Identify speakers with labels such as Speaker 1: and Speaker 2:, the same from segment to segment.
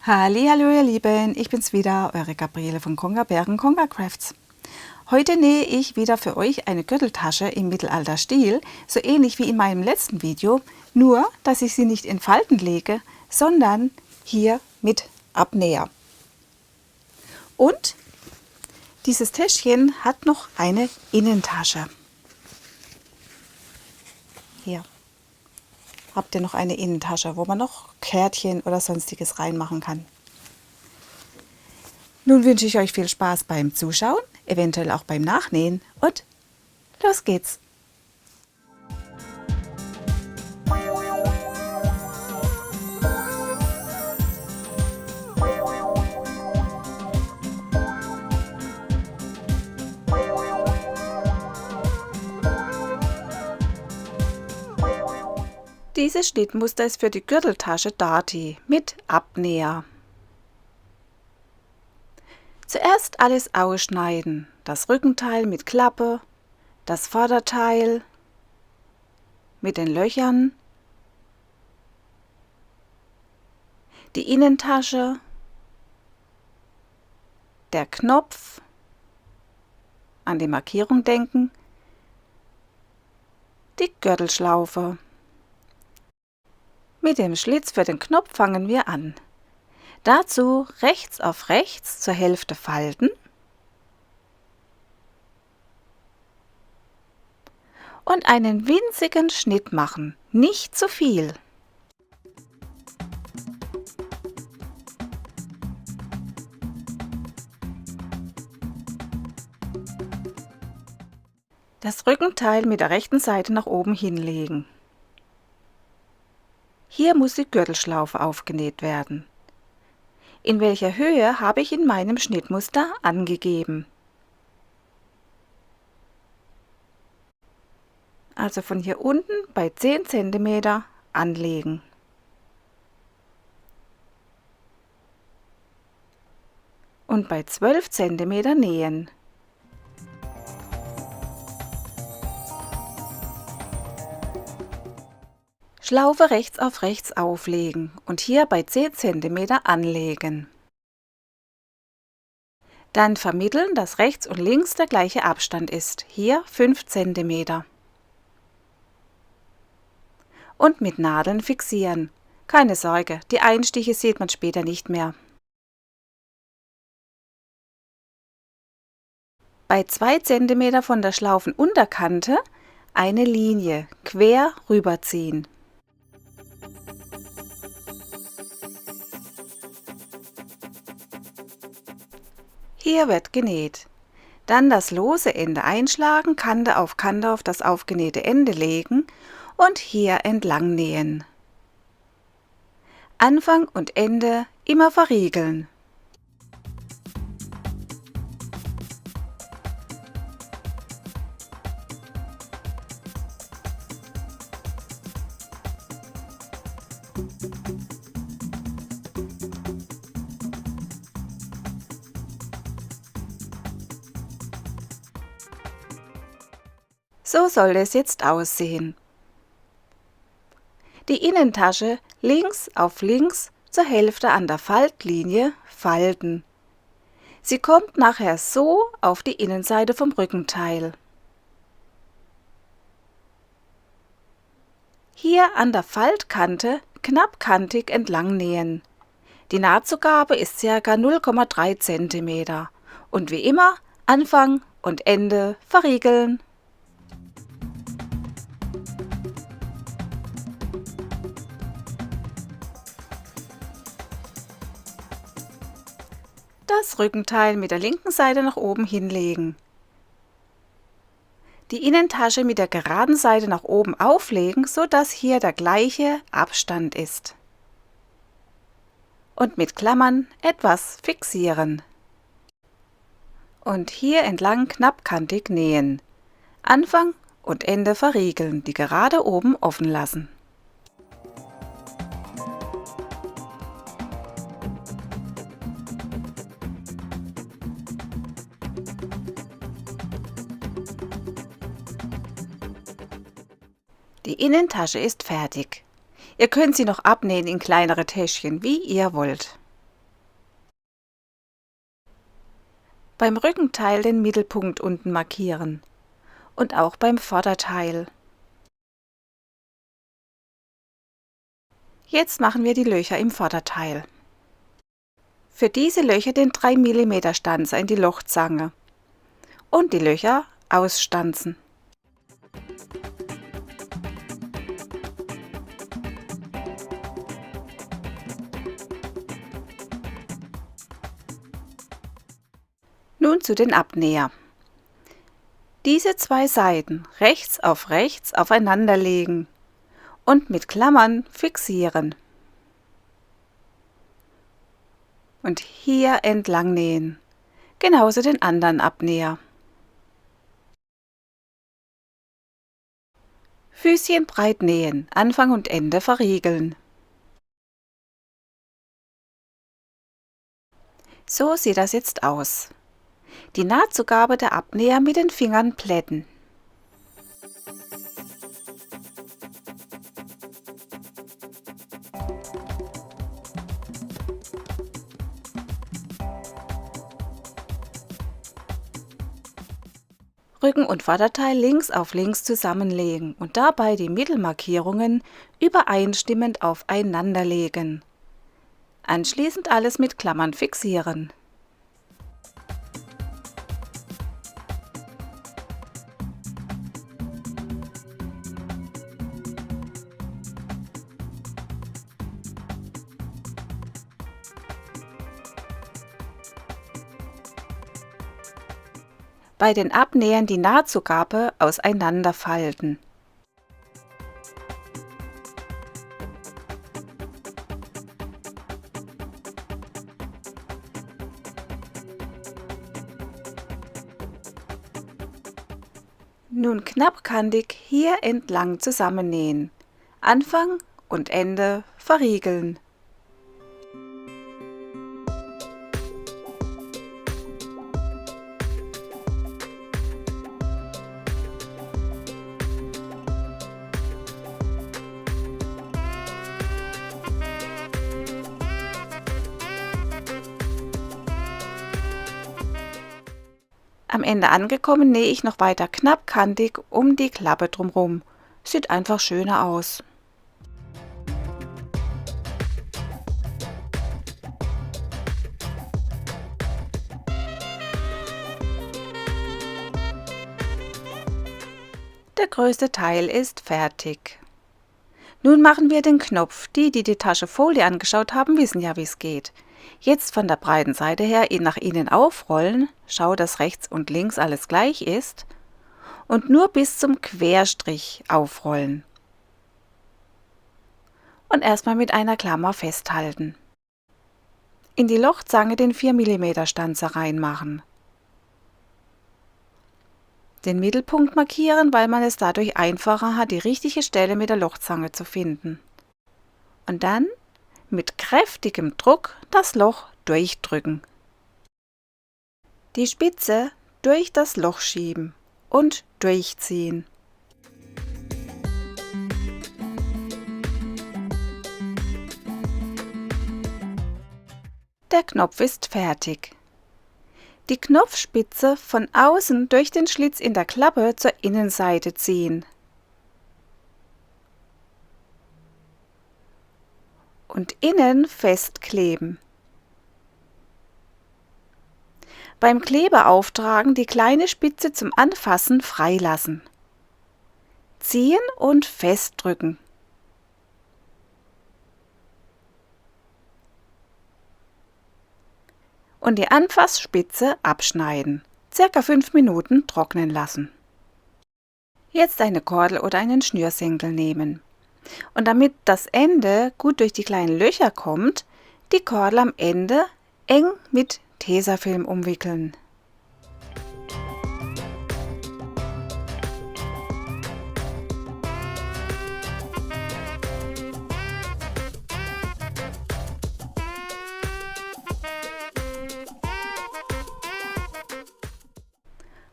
Speaker 1: Hallihallo ihr Lieben, ich bin's wieder, eure Gabriele von Konga Bergen Konga Crafts. Heute nähe ich wieder für euch eine Gürteltasche im Mittelalterstil, so ähnlich wie in meinem letzten Video, nur dass ich sie nicht in Falten lege, sondern hier mit Abnäher. Und dieses Täschchen hat noch eine Innentasche. Hier habt ihr noch eine Innentasche, wo man noch Kärtchen oder sonstiges reinmachen kann. Nun wünsche ich euch viel Spaß beim Zuschauen, eventuell auch beim Nachnähen und los geht's! Dieses Schnittmuster ist für die Gürteltasche Darty mit Abnäher. Zuerst alles ausschneiden, das Rückenteil mit Klappe, das Vorderteil mit den Löchern, die Innentasche, der Knopf, an die Markierung denken, die Gürtelschlaufe. Mit dem Schlitz für den Knopf fangen wir an. Dazu rechts auf rechts zur Hälfte falten und einen winzigen Schnitt machen, nicht zu viel. Das Rückenteil mit der rechten Seite nach oben hinlegen. Hier muss die Gürtelschlaufe aufgenäht werden. In welcher Höhe habe ich in meinem Schnittmuster angegeben. Also von hier unten bei 10 cm anlegen. Und bei 12 cm nähen. Schlaufe rechts auf rechts auflegen und hier bei 10 cm anlegen. Dann vermitteln, dass rechts und links der gleiche Abstand ist, hier 5 cm. Und mit Nadeln fixieren. Keine Sorge, die Einstiche sieht man später nicht mehr. Bei 2 cm von der Schlaufenunterkante eine Linie quer rüberziehen. Hier wird genäht. Dann das lose Ende einschlagen, Kante auf das aufgenähte Ende legen und hier entlang nähen. Anfang und Ende immer verriegeln. So soll es jetzt aussehen. Die Innentasche links auf links zur Hälfte an der Faltlinie falten. Sie kommt nachher so auf die Innenseite vom Rückenteil. Hier an der Faltkante knappkantig entlang nähen. Die Nahtzugabe ist ca. 0,3 cm und wie immer Anfang und Ende verriegeln. Das Rückenteil mit der linken Seite nach oben hinlegen. Die Innentasche mit der geraden Seite nach oben auflegen, sodass hier der gleiche Abstand ist. Und mit Klammern etwas fixieren. Und hier entlang knappkantig nähen. Anfang und Ende verriegeln, die Gerade oben offen lassen. Die Innentasche ist fertig. Ihr könnt sie noch abnähen in kleinere Täschchen, wie ihr wollt. Beim Rückenteil den Mittelpunkt unten markieren und auch beim Vorderteil. Jetzt machen wir die Löcher im Vorderteil. Für diese Löcher den 3 mm Stanzer in die Lochzange und die Löcher ausstanzen. Nun zu den Abnäher. Diese zwei Seiten rechts aufeinander legen und mit Klammern fixieren. Und hier entlang nähen, genauso den anderen Abnäher. Füßchen breit nähen, Anfang und Ende verriegeln. So sieht das jetzt aus. Die Nahtzugabe der Abnäher mit den Fingern plätten. Rücken- und Vorderteil links auf links zusammenlegen und dabei die Mittelmarkierungen übereinstimmend aufeinander legen. Anschließend alles mit Klammern fixieren. Bei den Abnähern die Nahtzugabe auseinanderfalten. Nun knappkantig hier entlang zusammennähen. Anfang und Ende verriegeln. Am Ende angekommen nähe ich noch weiter knappkantig um die Klappe drumherum. Sieht einfach schöner aus. Der größte Teil ist fertig. Nun machen wir den Knopf. Die die Tasche Folie angeschaut haben, wissen ja, wie es geht. Jetzt von der breiten Seite her nach innen aufrollen, schau, dass rechts und links alles gleich ist und nur bis zum Querstrich aufrollen. Und erstmal mit einer Klammer festhalten. In die Lochzange den 4 mm Stanzer reinmachen. Den Mittelpunkt markieren, weil man es dadurch einfacher hat, die richtige Stelle mit der Lochzange zu finden. Und dann mit kräftigem Druck das Loch durchdrücken. Die Spitze durch das Loch schieben und durchziehen. Der Knopf ist fertig. Die Knopfspitze von außen durch den Schlitz in der Klappe zur Innenseite ziehen. Und innen festkleben. Beim Klebeauftragen die kleine Spitze zum Anfassen freilassen. Ziehen und festdrücken. Und die Anfassspitze abschneiden. Circa 5 Minuten trocknen lassen. Jetzt eine Kordel oder einen Schnürsenkel nehmen. Und damit das Ende gut durch die kleinen Löcher kommt, die Kordel am Ende eng mit Tesafilm umwickeln.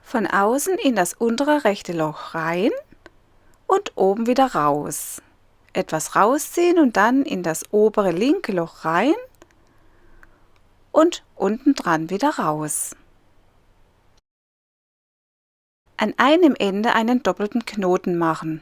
Speaker 1: Von außen in das untere rechte Loch rein und oben wieder raus. Etwas rausziehen und dann in das obere linke Loch rein und unten dran wieder raus. An einem Ende einen doppelten Knoten machen.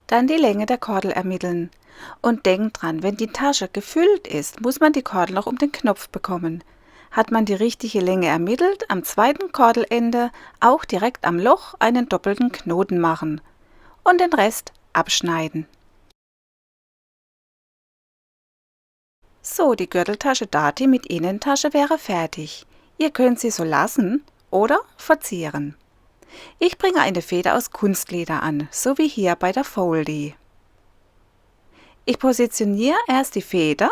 Speaker 1: Dann die Länge der Kordel ermitteln. Und denkt dran, wenn die Tasche gefüllt ist, muss man die Kordel noch um den Knopf bekommen. Hat man die richtige Länge ermittelt, am zweiten Kordelende auch direkt am Loch einen doppelten Knoten machen und den Rest abschneiden. So, die Gürteltasche Dati mit Innentasche wäre fertig. Ihr könnt sie so lassen oder verzieren. Ich bringe eine Feder aus Kunstleder an, so wie hier bei der Foldi. Ich positioniere erst die Feder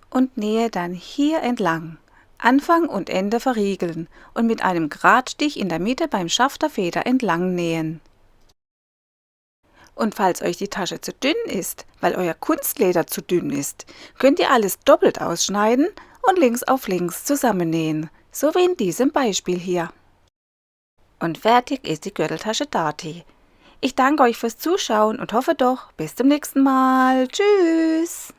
Speaker 1: und nähe dann hier entlang. Anfang und Ende verriegeln und mit einem Geradstich in der Mitte beim Schaft der Feder entlang nähen. Und falls euch die Tasche zu dünn ist, weil euer Kunstleder zu dünn ist, könnt ihr alles doppelt ausschneiden und links auf links zusammennähen, so wie in diesem Beispiel hier. Und fertig ist die Gürteltasche Dati. Ich danke euch fürs Zuschauen und hoffe doch, bis zum nächsten Mal. Tschüss!